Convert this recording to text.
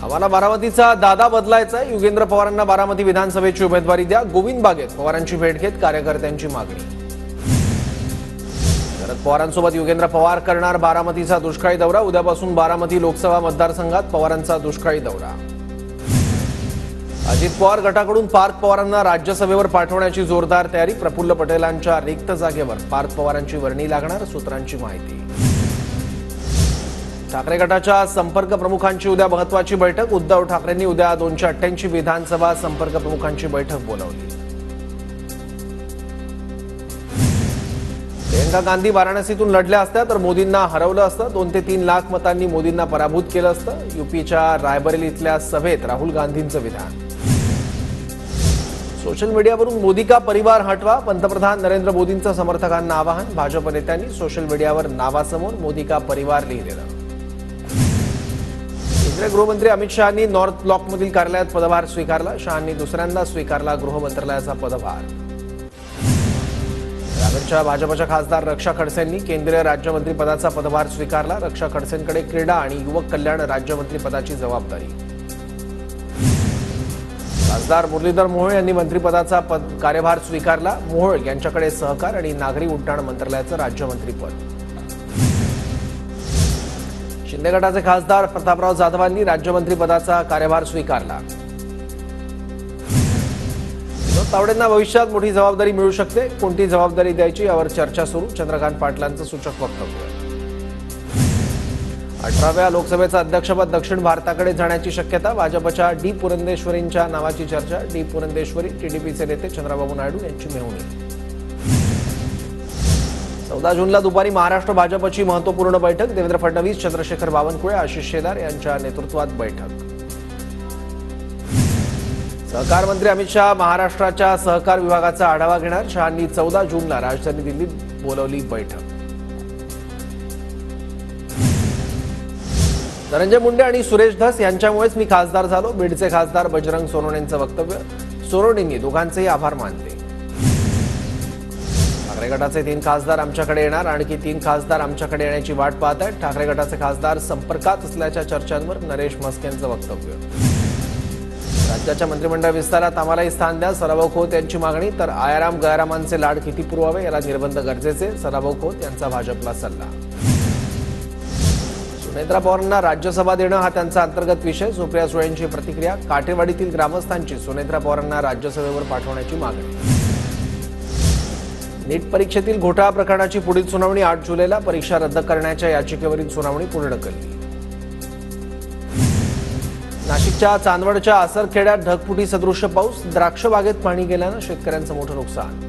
आम्हाला बारामतीचा दादा बदलायचा. युगेंद्र पवारांना बारामती विधानसभेची उमेदवारी द्या. गोविंद बागेत पवारांची भेट घेत कार्यकर्त्यांची मागणी. शरद पवारांसोबत युगेंद्र पवार करणार बारामतीचा दुष्काळी दौरा. उद्यापासून बारामती लोकसभा मतदारसंघात पवारांचा दुष्काळी दौरा. अजित पवार गटाकडून पार्थ पवारांना राज्यसभेवर पाठवण्याची जोरदार तयारी. प्रफुल्ल पटेलांच्या रिक्त जागेवर पार्थ पवारांची वर्णी लागणार. सूत्रांची माहिती. ठाकरे गटाच्या संपर्क प्रमुखांची उद्या महत्त्वाची बैठक. उद्धव ठाकरेंनी उद्या 288 विधानसभा संपर्क प्रमुखांची बैठक बोलावली. प्रियंका गांधी वाराणसीतून लढल्या असत्या तर मोदींना हरवलं असतं. 2 ते 3 लाख मतांनी मोदींना पराभूत केलं असतं. यूपीच्या रायबरेलीतल्या सभेत राहुल गांधींचं विधान. सोशल मीडियावरून मोदी का परिवार हटवा. पंतप्रधान नरेंद्र मोदींचं समर्थकांना आवाहन. भाजप नेत्यांनी सोशल मीडियावर नावासमोर मोदी का परिवार लिहिलेलं. केंद्रीय गृहमंत्री अमित शहांनी नॉर्थ ब्लॉकमधील कार्यालयात पदभार स्वीकारला. शहांनी दुसऱ्यांदा स्वीकारला गृह मंत्रालयाचा पदभार. रावेरच्या भाजपच्या खासदार रक्षा खडसेंनी केंद्रीय राज्यमंत्री पदाचा पदभार स्वीकारला. रक्षा खडसेंकडे क्रीडा आणि युवक कल्याण राज्यमंत्री पदाची जबाबदारी. खासदार मुरलीधर मोहोळ यांनी मंत्रिपदाचा कार्यभार स्वीकारला. मोहोळ यांच्याकडे सहकार आणि नागरी उड्डाण मंत्रालयाचं राज्यमंत्रीपद. शिंदे गटाचे खासदार प्रतापराव जाधवांनी राज्यमंत्री पदाचा कार्यभार स्वीकारला. विनोद तावडेंना भविष्यात मोठी जबाबदारी मिळू शकते. कोणती जबाबदारी द्यायची यावर चर्चा सुरू. चंद्रकांत पाटलांचं सूचक वक्तव्य. 18व्या लोकसभेचं अध्यक्षपद दक्षिण भारताकडे जाण्याची शक्यता. भाजपच्या डी पुरंदेश्वरींच्या नावाची चर्चा. डी पुरंदेश्वरी टीडीपीचे नेते चंद्रबाबू नायडू यांची मेहुणी. 14 जूनला दुपारी महाराष्ट्र भाजपची महत्त्वपूर्ण बैठक. देवेंद्र फडणवीस, चंद्रशेखर बावनकुळे, आशिष शेलार यांच्या नेतृत्वात बैठक. सहकार मंत्री अमित शहा महाराष्ट्राच्या सहकार विभागाचा आढावा घेणार. शहांनी 14 जूनला राजधानी दिल्लीत बोलावली बैठक. धनंजय मुंडे आणि सुरेश धस यांच्यामुळेच मी खासदार झालो. बीडचे खासदार बजरंग सोनवणेंचं वक्तव्य. सोनवणेंनी दोघांचेही आभार मानले. ठाकरे गटाचे 3 खासदार आमच्याकडे येणार. आणखी 3 खासदार आमच्याकडे येण्याची वाट पाहत आहेत. ठाकरे गटाचे खासदार संपर्कात असल्याच्या चर्चांवर नरेश म्हस्केंचं वक्तव्य. राज्याच्या मंत्रिमंडळ विस्तारात आम्हालाही स्थान द्या. सदाभाऊ खोत यांची मागणी. तर आयाराम गयारामांचे लाड किती पुरवावे याला निर्बंध गरजेचे. सदाभाऊ खोत यांचा भाजपला सल्ला. सुनेत्रा पवारांना राज्यसभा देणं हा त्यांचा अंतर्गत विषय. सुप्रिया सुळेंची प्रतिक्रिया. काटेवाडीतील ग्रामस्थांची सुनेत्रा पवारांना राज्यसभेवर पाठवण्याची मागणी. नीट परीक्षेतील घोटाळा प्रकरणाची पुढील सुनावणी 8 जुलैला. परीक्षा रद्द करण्याच्या याचिकेवरील सुनावणी पुढे ढकलली. नाशिकच्या चांदवडच्या आसरखेड्यात ढगफुटी सदृश्य पाऊस. द्राक्ष बागेत पाणी गेल्यानं शेतकऱ्यांचं मोठं नुकसान.